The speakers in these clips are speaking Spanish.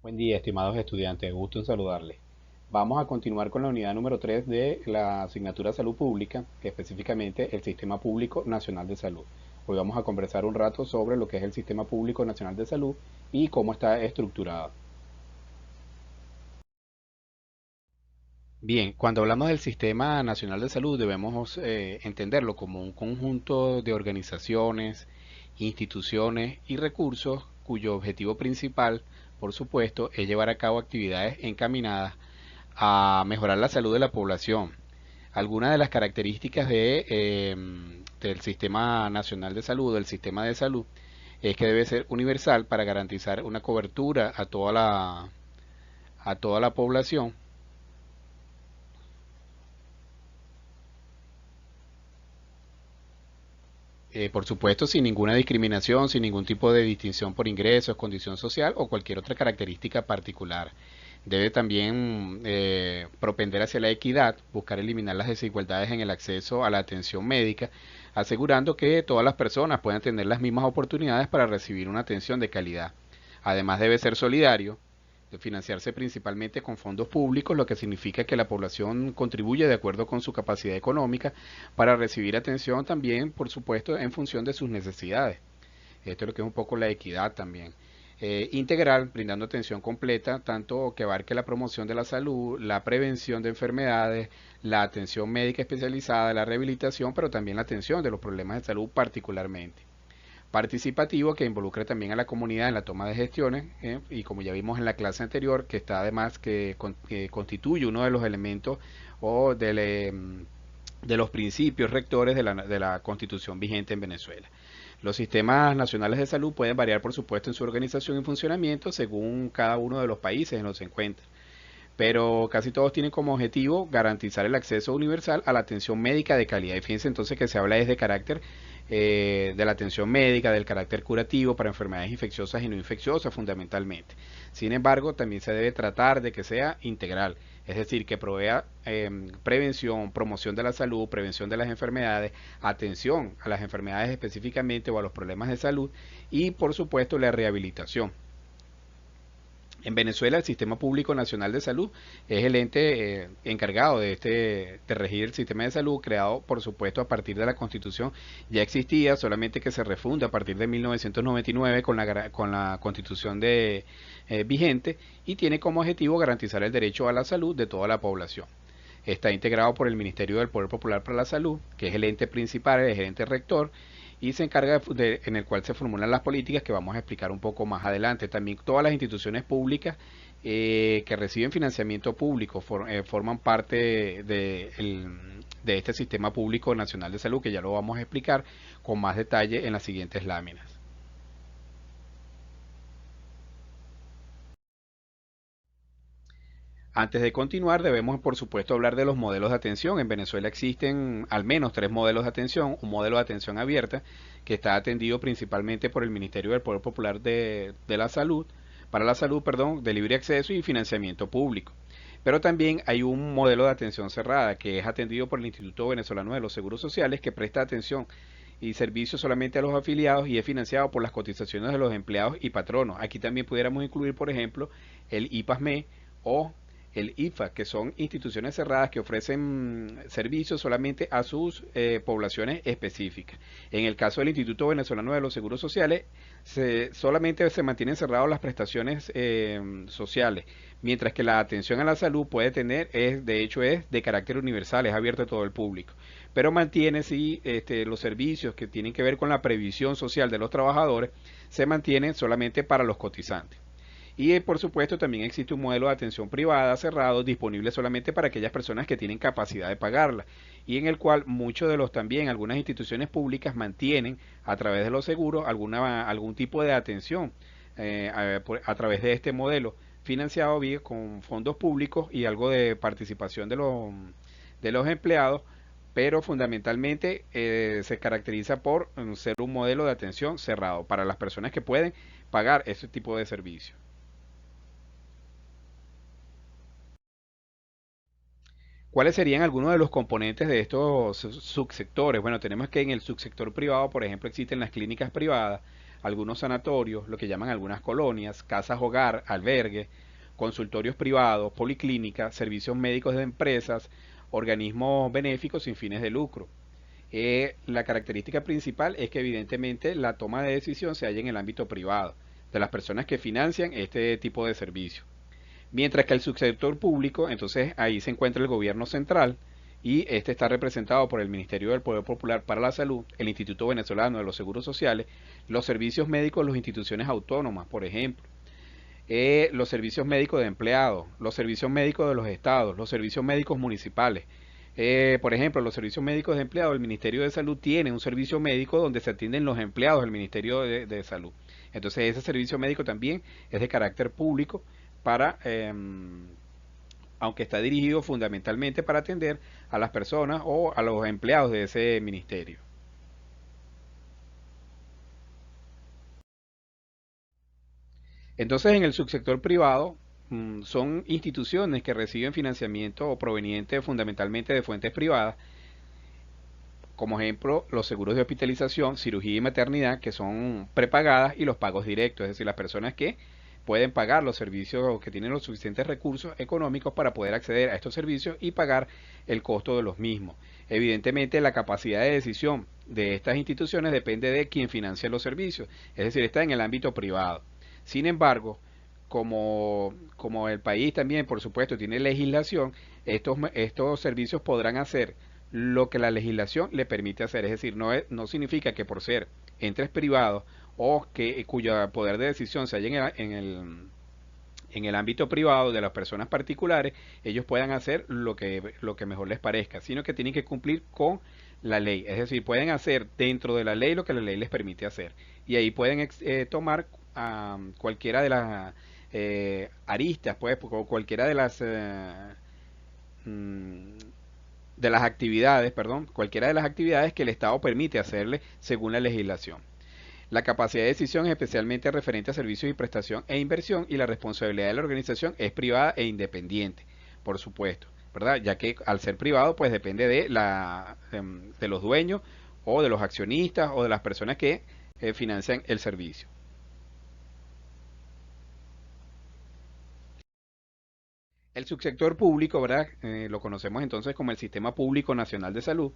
Buen día, estimados estudiantes, gusto en saludarles. Vamos a continuar con la unidad número 3 de la asignatura Salud Pública, que específicamente el Sistema Público Nacional de Salud. Hoy vamos a conversar un rato sobre lo que es el Sistema Público Nacional de Salud y cómo está estructurado. Bien, cuando hablamos del Sistema Nacional de Salud debemos entenderlo como un conjunto de organizaciones, instituciones y recursos cuyo objetivo principal, por supuesto, es llevar a cabo actividades encaminadas a mejorar la salud de la población. Algunas de las características del Sistema Nacional de Salud, del sistema de salud, es que debe ser universal para garantizar una cobertura a toda la población. Por supuesto, sin ninguna discriminación, sin ningún tipo de distinción por ingresos, condición social o cualquier otra característica particular. Debe también propender hacia la equidad, buscar eliminar las desigualdades en el acceso a la atención médica, asegurando que todas las personas puedan tener las mismas oportunidades para recibir una atención de calidad. Además, debe ser solidario, de financiarse principalmente con fondos públicos, lo que significa que la población contribuye de acuerdo con su capacidad económica para recibir atención también, por supuesto, en función de sus necesidades. Esto es lo que es un poco la equidad también. Integral, brindando atención completa, tanto que abarque la promoción de la salud, la prevención de enfermedades, la atención médica especializada, la rehabilitación, pero también la atención de los problemas de salud particularmente. Participativo que involucre también a la comunidad en la toma de gestiones y como ya vimos en la clase anterior que está además que constituye uno de los elementos o de los principios rectores de la constitución vigente en Venezuela. Los sistemas nacionales de salud pueden variar, por supuesto, en su organización y funcionamiento según cada uno de los países en los que se encuentra, pero casi todos tienen como objetivo garantizar el acceso universal a la atención médica de calidad. Y fíjense entonces que se habla desde carácter de la atención médica, del carácter curativo para enfermedades infecciosas y no infecciosas fundamentalmente. Sin embargo, también se debe tratar de que sea integral, es decir, que provea prevención, promoción de la salud, prevención de las enfermedades, atención a las enfermedades específicamente o a los problemas de salud y por supuesto la rehabilitación. En Venezuela, el Sistema Público Nacional de Salud es el ente encargado de regir el sistema de salud, creado, por supuesto, a partir de la Constitución. Ya existía, solamente que se refunda a partir de 1999 con la Constitución vigente y tiene como objetivo garantizar el derecho a la salud de toda la población. Está integrado por el Ministerio del Poder Popular para la Salud, que es el ente principal, el ente rector, y se encarga en el cual se formulan las políticas que vamos a explicar un poco más adelante. También todas las instituciones públicas que reciben financiamiento público forman parte de este sistema público nacional de salud, que ya lo vamos a explicar con más detalle en las siguientes láminas. Antes de continuar, debemos por supuesto hablar de los modelos de atención. En Venezuela existen al menos tres modelos de atención. Un modelo de atención abierta que está atendido principalmente por el Ministerio del Poder Popular de la Salud, para la salud, perdón, de libre acceso y financiamiento público. Pero también hay un modelo de atención cerrada que es atendido por el Instituto Venezolano de los Seguros Sociales, que presta atención y servicios solamente a los afiliados y es financiado por las cotizaciones de los empleados y patronos. Aquí también pudiéramos incluir, por ejemplo, el IPASME o el IFA, que son instituciones cerradas que ofrecen servicios solamente a sus poblaciones específicas. En el caso del Instituto Venezolano de los Seguros Sociales, solamente se mantienen cerradas las prestaciones sociales, mientras que la atención a la salud puede tener, de hecho es de carácter universal, es abierto a todo el público, pero mantiene sí los servicios que tienen que ver con la previsión social de los trabajadores, se mantienen solamente para los cotizantes. Y por supuesto también existe un modelo de atención privada cerrado disponible solamente para aquellas personas que tienen capacidad de pagarla y en el cual muchos de los también algunas instituciones públicas mantienen a través de los seguros algún tipo de atención a través de este modelo financiado bien con fondos públicos y algo de participación de los empleados, pero fundamentalmente se caracteriza por ser un modelo de atención cerrado para las personas que pueden pagar ese tipo de servicios. ¿Cuáles serían algunos de los componentes de estos subsectores? Bueno, tenemos que en el subsector privado, por ejemplo, existen las clínicas privadas, algunos sanatorios, lo que llaman algunas colonias, casas hogar, albergues, consultorios privados, policlínicas, servicios médicos de empresas, organismos benéficos sin fines de lucro. La característica principal es que evidentemente la toma de decisión se halla en el ámbito privado, de las personas que financian este tipo de servicio. Mientras que el subsector público, entonces ahí se encuentra el gobierno central y este está representado por el Ministerio del Poder Popular para la Salud, el Instituto Venezolano de los Seguros Sociales, los servicios médicos de las instituciones autónomas, por ejemplo, los servicios médicos de empleados, los servicios médicos de los estados, los servicios médicos municipales. Por ejemplo, los servicios médicos de empleados, el Ministerio de Salud tiene un servicio médico donde se atienden los empleados del Ministerio de Salud. Entonces ese servicio médico también es de carácter público para, aunque está dirigido fundamentalmente para atender a las personas o a los empleados de ese ministerio. Entonces, en el subsector privado son instituciones que reciben financiamiento proveniente fundamentalmente de fuentes privadas, como ejemplo los seguros de hospitalización, cirugía y maternidad, que son prepagadas, y los pagos directos, es decir, las personas que pueden pagar los servicios, que tienen los suficientes recursos económicos para poder acceder a estos servicios y pagar el costo de los mismos. Evidentemente, la capacidad de decisión de estas instituciones depende de quien financia los servicios, es decir, está en el ámbito privado. Sin embargo, como el país también, por supuesto, tiene legislación, estos servicios podrán hacer lo que la legislación le permite hacer. Es decir, no significa que por ser entes privados o que cuyo poder de decisión se halla en el ámbito privado de las personas particulares, ellos puedan hacer lo que mejor les parezca, sino que tienen que cumplir con la ley. Es decir, pueden hacer dentro de la ley lo que la ley les permite hacer. Y ahí pueden tomar cualquiera de las aristas, pues, o cualquiera mm, de las actividades, perdón, cualquiera de las actividades que el Estado permite hacerle según la legislación. La capacidad de decisión es especialmente referente a servicios y prestación e inversión, y la responsabilidad de la organización es privada e independiente, por supuesto, ¿verdad? Ya que al ser privado, pues depende de los dueños o de los accionistas o de las personas que financian el servicio. El subsector público, ¿verdad? Lo conocemos entonces como el Sistema Público Nacional de Salud.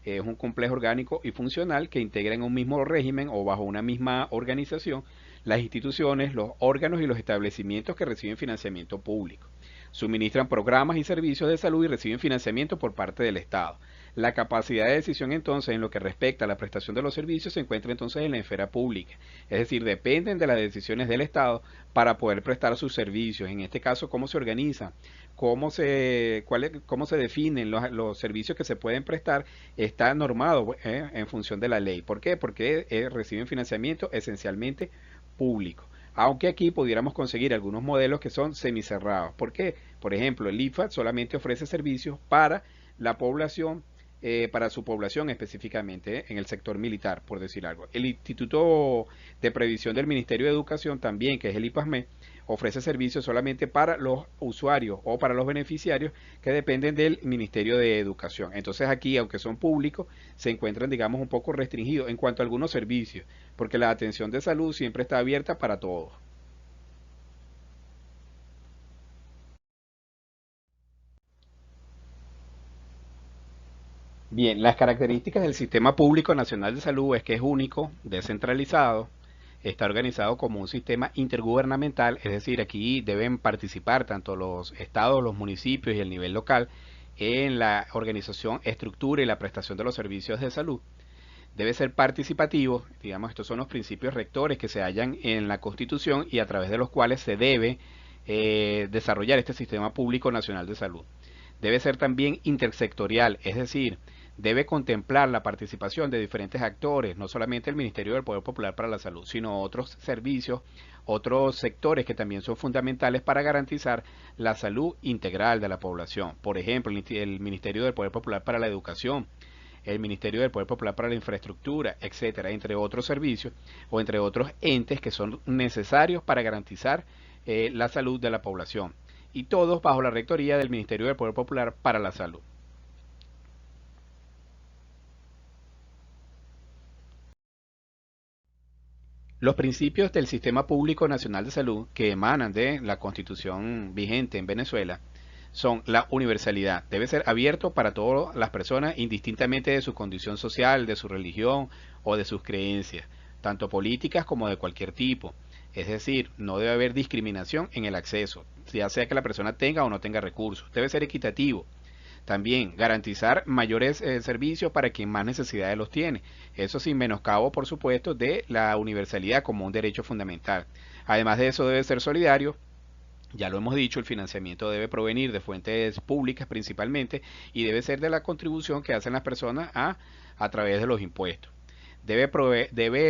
Es un complejo orgánico y funcional que integra en un mismo régimen o bajo una misma organización las instituciones, los órganos y los establecimientos que reciben financiamiento público. Suministran programas y servicios de salud y reciben financiamiento por parte del Estado. La capacidad de decisión entonces en lo que respecta a la prestación de los servicios se encuentra entonces en la esfera pública, es decir, dependen de las decisiones del Estado para poder prestar sus servicios. En este caso, cómo se organiza, cómo se definen los servicios que se pueden prestar, está normado en función de la ley. ¿Por qué? Porque reciben financiamiento esencialmente público. Aunque aquí pudiéramos conseguir algunos modelos que son semicerrados. ¿Por qué? Por ejemplo, el IFAD solamente ofrece servicios para la población, para su población específicamente, en el sector militar, por decir algo. El Instituto de Previsión del Ministerio de Educación también, que es el IPASME, ofrece servicios solamente para los usuarios o para los beneficiarios que dependen del Ministerio de Educación. Entonces aquí, aunque son públicos, se encuentran, digamos, un poco restringidos en cuanto a algunos servicios, porque la atención de salud siempre está abierta para todos. Bien, las características del Sistema Público Nacional de Salud es que es único, descentralizado, está organizado como un sistema intergubernamental, es decir, aquí deben participar tanto los estados, los municipios y el nivel local en la organización, estructura y la prestación de los servicios de salud. Debe ser participativo, digamos, estos son los principios rectores que se hallan en la Constitución y a través de los cuales se debe desarrollar este Sistema Público Nacional de Salud. Debe ser también intersectorial, es decir, debe contemplar la participación de diferentes actores, no solamente el Ministerio del Poder Popular para la Salud, sino otros servicios, otros sectores que también son fundamentales para garantizar la salud integral de la población. Por ejemplo, el Ministerio del Poder Popular para la Educación, el Ministerio del Poder Popular para la Infraestructura, etcétera, entre otros servicios o entre otros entes que son necesarios para garantizar la salud de la población. Y todos bajo la rectoría del Ministerio del Poder Popular para la Salud. Los principios del Sistema Público Nacional de Salud que emanan de la Constitución vigente en Venezuela son la universalidad. Debe ser abierto para todas las personas, indistintamente de su condición social, de su religión o de sus creencias, tanto políticas como de cualquier tipo. Es decir, no debe haber discriminación en el acceso, ya sea que la persona tenga o no tenga recursos. Debe ser equitativo. También garantizar mayores servicios para quien más necesidades los tiene. Eso sin menoscabo, por supuesto, de la universalidad como un derecho fundamental. Además de eso, debe ser solidario. Ya lo hemos dicho, el financiamiento debe provenir de fuentes públicas principalmente y debe ser de la contribución que hacen las personas a través de los impuestos. Debe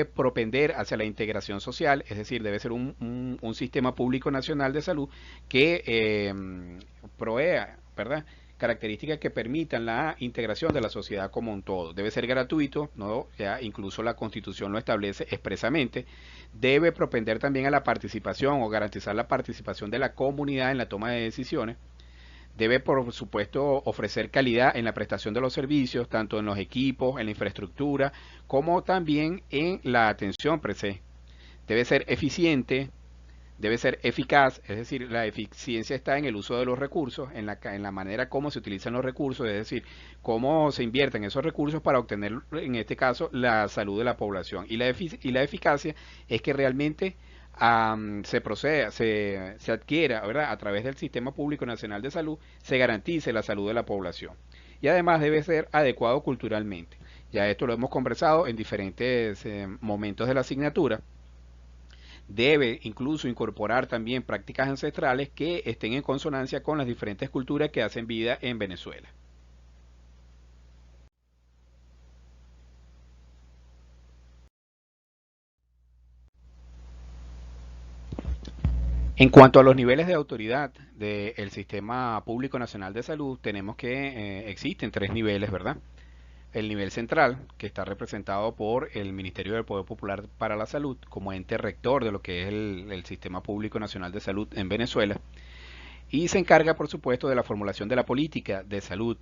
propender hacia la integración social, es decir, debe ser un sistema público nacional de salud que provea, ¿verdad?, características que permitan la integración de la sociedad como un todo. Debe ser gratuito, ¿no? Ya incluso la Constitución lo establece expresamente. Debe propender también a la participación o garantizar la participación de la comunidad en la toma de decisiones. Debe, por supuesto, ofrecer calidad en la prestación de los servicios, tanto en los equipos, en la infraestructura, como también en la atención per se. Debe ser eficiente, debe ser eficaz, es decir, la eficiencia está en el uso de los recursos, en la manera como se utilizan los recursos, es decir, cómo se invierten esos recursos para obtener, en este caso, la salud de la población. Y la eficacia es que realmente se proceda, se adquiera, ¿verdad?, a través del Sistema Público Nacional de Salud, se garantice la salud de la población. Y además debe ser adecuado culturalmente. Ya esto lo hemos conversado en diferentes momentos de la asignatura. Debe incluso incorporar también prácticas ancestrales que estén en consonancia con las diferentes culturas que hacen vida en Venezuela. En cuanto a los niveles de autoridad del Sistema Público Nacional de Salud, tenemos que existen tres niveles, ¿verdad? El nivel central, que está representado por el Ministerio del Poder Popular para la Salud, como ente rector de lo que es el Sistema Público Nacional de Salud en Venezuela, y se encarga, por supuesto, de la formulación de la política de salud,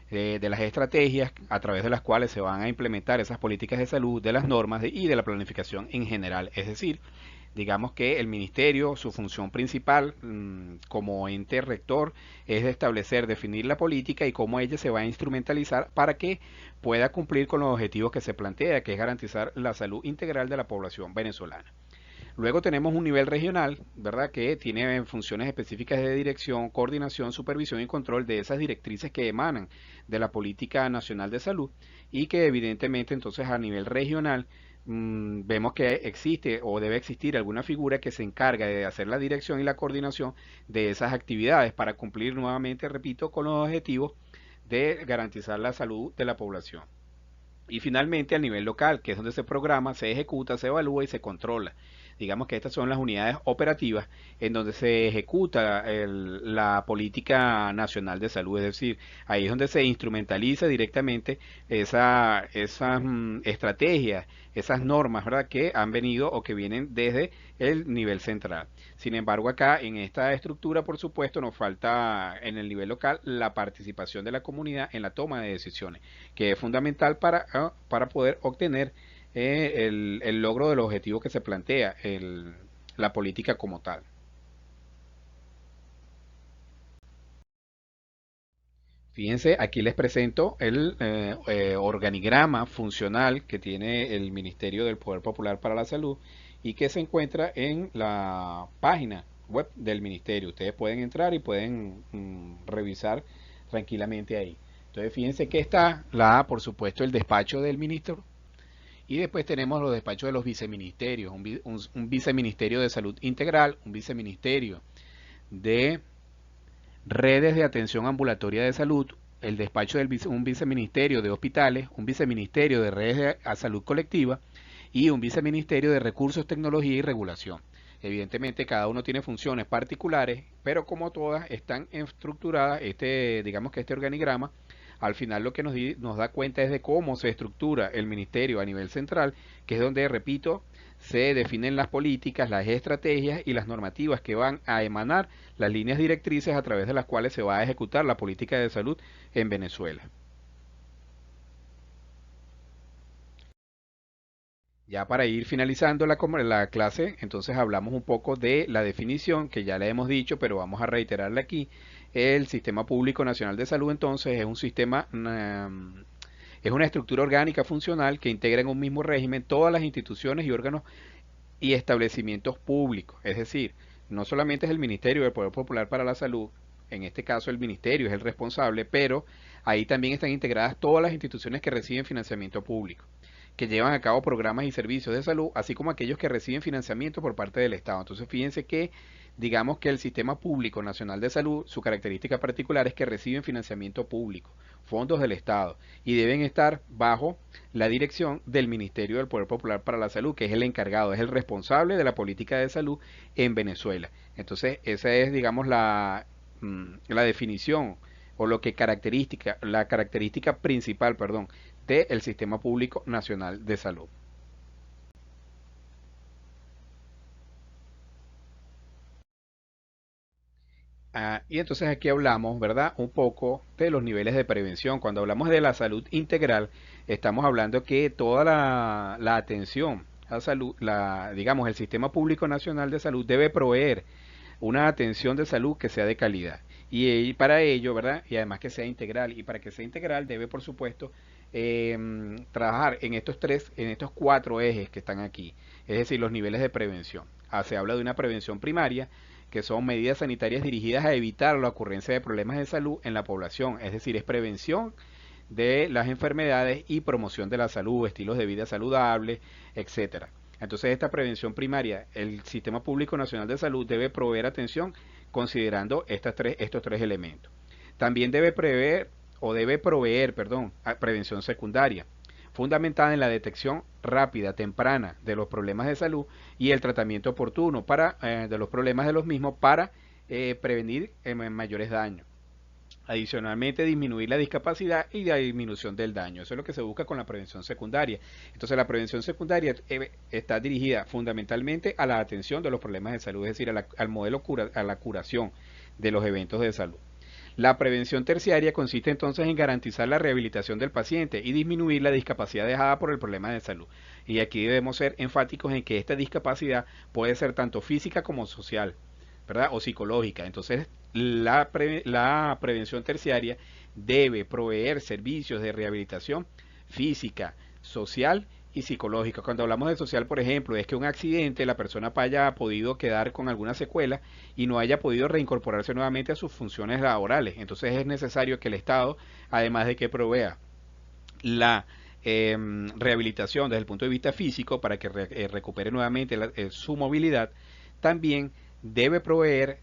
de las estrategias a través de las cuales se van a implementar esas políticas de salud, de las normas y de la planificación en general. Es decir, digamos que el ministerio, su función principal como ente rector es de establecer, definir la política y cómo ella se va a instrumentalizar para que pueda cumplir con los objetivos que se plantea, que es garantizar la salud integral de la población venezolana. Luego tenemos un nivel regional, ¿verdad?, que tiene funciones específicas de dirección, coordinación, supervisión y control de esas directrices que emanan de la Política Nacional de Salud y que evidentemente entonces a nivel regional vemos que existe o debe existir alguna figura que se encarga de hacer la dirección y la coordinación de esas actividades para cumplir nuevamente, repito, con los objetivos de garantizar la salud de la población. Y finalmente, a nivel local, que es donde se programa, se ejecuta, se evalúa y se controla. Digamos que estas son las unidades operativas en donde se ejecuta la política nacional de salud, es decir, ahí es donde se instrumentaliza directamente esas estrategias, esas normas, ¿verdad?, que han venido o que vienen desde el nivel central. Sin embargo, acá en esta estructura, por supuesto, nos falta en el nivel local la participación de la comunidad en la toma de decisiones, que es fundamental para poder obtener el logro del objetivo que se plantea, la política como tal. Fíjense, aquí les presento el organigrama funcional que tiene el Ministerio del Poder Popular para la Salud y que se encuentra en la página web del ministerio. Ustedes pueden entrar y pueden revisar tranquilamente ahí. Entonces, fíjense que está por supuesto, el despacho del ministro. Y después tenemos los despachos de los viceministerios, un viceministerio de salud integral, un viceministerio de redes de atención ambulatoria de salud, el despacho un viceministerio de hospitales, un viceministerio de redes de salud colectiva y un viceministerio de recursos, tecnología y regulación. Evidentemente cada uno tiene funciones particulares, pero como todas están estructuradas, digamos que este organigrama al final lo que nos da cuenta es de cómo se estructura el ministerio a nivel central, que es donde, repito, se definen las políticas, las estrategias y las normativas que van a emanar las líneas directrices a través de las cuales se va a ejecutar la política de salud en Venezuela. Ya para ir finalizando la clase, entonces hablamos un poco de la definición, que ya la hemos dicho, pero vamos a reiterarla aquí. El Sistema Público Nacional de Salud, entonces, es un sistema, es una estructura orgánica funcional que integra en un mismo régimen todas las instituciones y órganos y establecimientos públicos. Es decir, no solamente es el Ministerio del Poder Popular para la Salud, en este caso el Ministerio es el responsable, pero ahí también están integradas todas las instituciones que reciben financiamiento público, que llevan a cabo programas y servicios de salud, así como aquellos que reciben financiamiento por parte del Estado. Entonces, fíjense que, digamos que el Sistema Público Nacional de Salud, su característica particular es que reciben financiamiento público, fondos del Estado, y deben estar bajo la dirección del Ministerio del Poder Popular para la Salud, que es el encargado, es el responsable de la política de salud en Venezuela. Entonces, esa es, digamos, la definición o lo que la característica principal, perdón, del Sistema Público Nacional de Salud. Y entonces aquí hablamos, ¿verdad? Un poco de los niveles de prevención. Cuando hablamos de la salud integral, estamos hablando que toda la atención a salud, digamos, el Sistema Público Nacional de Salud debe proveer una atención de salud que sea de calidad. Para ello, ¿verdad? Y además que sea integral. Y para que sea integral debe, por supuesto, trabajar en estos cuatro ejes que están aquí. Es decir, los niveles de prevención. Se habla de una prevención primaria, que son medidas sanitarias dirigidas a evitar la ocurrencia de problemas de salud en la población. Es decir, es prevención de las enfermedades y promoción de la salud, estilos de vida saludables, etcétera. Entonces, esta prevención primaria, el Sistema Público Nacional de Salud debe proveer atención considerando estos tres elementos. También debe proveer, perdón, prevención secundaria, fundamentada en la detección rápida, temprana de los problemas de salud y el tratamiento oportuno de los problemas de los mismos para prevenir mayores daños. Adicionalmente, disminuir la discapacidad y la disminución del daño. Eso es lo que se busca con la prevención secundaria. Entonces, la prevención secundaria está dirigida fundamentalmente a la atención de los problemas de salud, es decir, al modelo a la curación de los eventos de salud. La prevención terciaria consiste entonces en garantizar la rehabilitación del paciente y disminuir la discapacidad dejada por el problema de salud. Y aquí debemos ser enfáticos en que esta discapacidad puede ser tanto física como social, ¿verdad? O psicológica. Entonces, la prevención terciaria debe proveer servicios de rehabilitación física, social y psicológica. Cuando hablamos de social, por ejemplo, es que un accidente, la persona haya podido quedar con alguna secuela y no haya podido reincorporarse nuevamente a sus funciones laborales. Entonces es necesario que el Estado, además de que provea la rehabilitación desde el punto de vista físico para que recupere nuevamente su movilidad, también debe proveer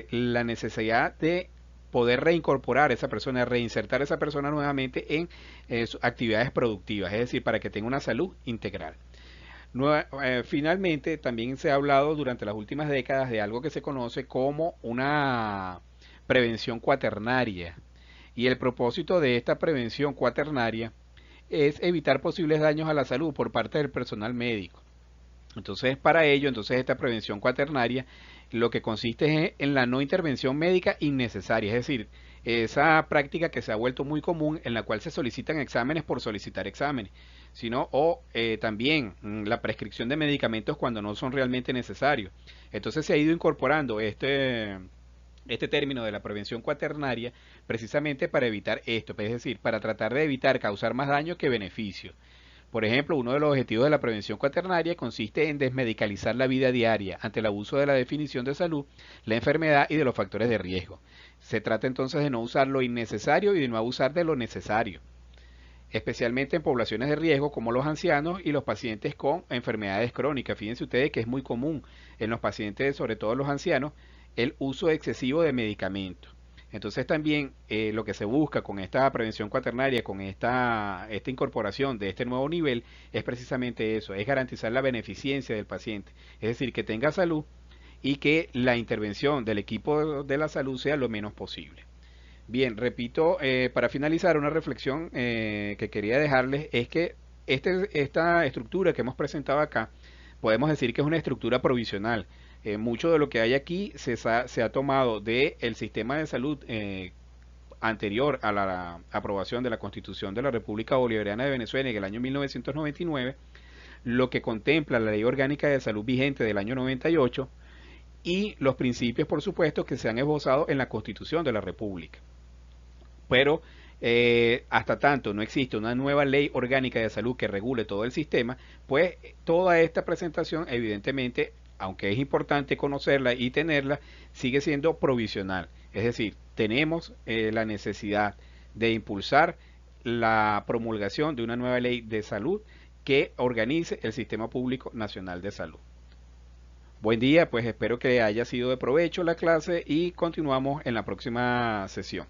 la necesidad de poder reincorporar a esa persona, reinsertar a esa persona nuevamente en actividades productivas, es decir, para que tenga una salud integral. Finalmente, también se ha hablado durante las últimas décadas de algo que se conoce como una prevención cuaternaria. Y el propósito de esta prevención cuaternaria es evitar posibles daños a la salud por parte del personal médico. Entonces, para ello, entonces esta prevención cuaternaria lo que consiste es en la no intervención médica innecesaria, es decir, esa práctica que se ha vuelto muy común en la cual se solicitan exámenes por solicitar exámenes, sino también la prescripción de medicamentos cuando no son realmente necesarios. Entonces se ha ido incorporando este término de la prevención cuaternaria precisamente para evitar esto, es decir, para tratar de evitar causar más daño que beneficio. Por ejemplo, uno de los objetivos de la prevención cuaternaria consiste en desmedicalizar la vida diaria ante el abuso de la definición de salud, la enfermedad y de los factores de riesgo. Se trata entonces de no usar lo innecesario y de no abusar de lo necesario, especialmente en poblaciones de riesgo como los ancianos y los pacientes con enfermedades crónicas. Fíjense ustedes que es muy común en los pacientes, sobre todo los ancianos, el uso excesivo de medicamentos. Entonces también lo que se busca con esta prevención cuaternaria, con esta incorporación de este nuevo nivel, es precisamente eso, es garantizar la beneficencia del paciente, es decir, que tenga salud y que la intervención del equipo de la salud sea lo menos posible. Bien, repito, para finalizar, una reflexión que quería dejarles es que esta estructura que hemos presentado acá, podemos decir que es una estructura provisional. Mucho de lo que hay aquí se ha tomado del sistema de salud anterior a la aprobación de la Constitución de la República Bolivariana de Venezuela en el año 1999, lo que contempla la Ley Orgánica de Salud vigente del año 98 y los principios, por supuesto, que se han esbozado en la Constitución de la República. Pero hasta tanto no existe una nueva ley orgánica de salud que regule todo el sistema, pues toda esta presentación evidentemente, aunque es importante conocerla y tenerla, sigue siendo provisional. Es decir, tenemos la necesidad de impulsar la promulgación de una nueva ley de salud que organice el Sistema Público Nacional de Salud. Buen día, pues espero que haya sido de provecho la clase y continuamos en la próxima sesión.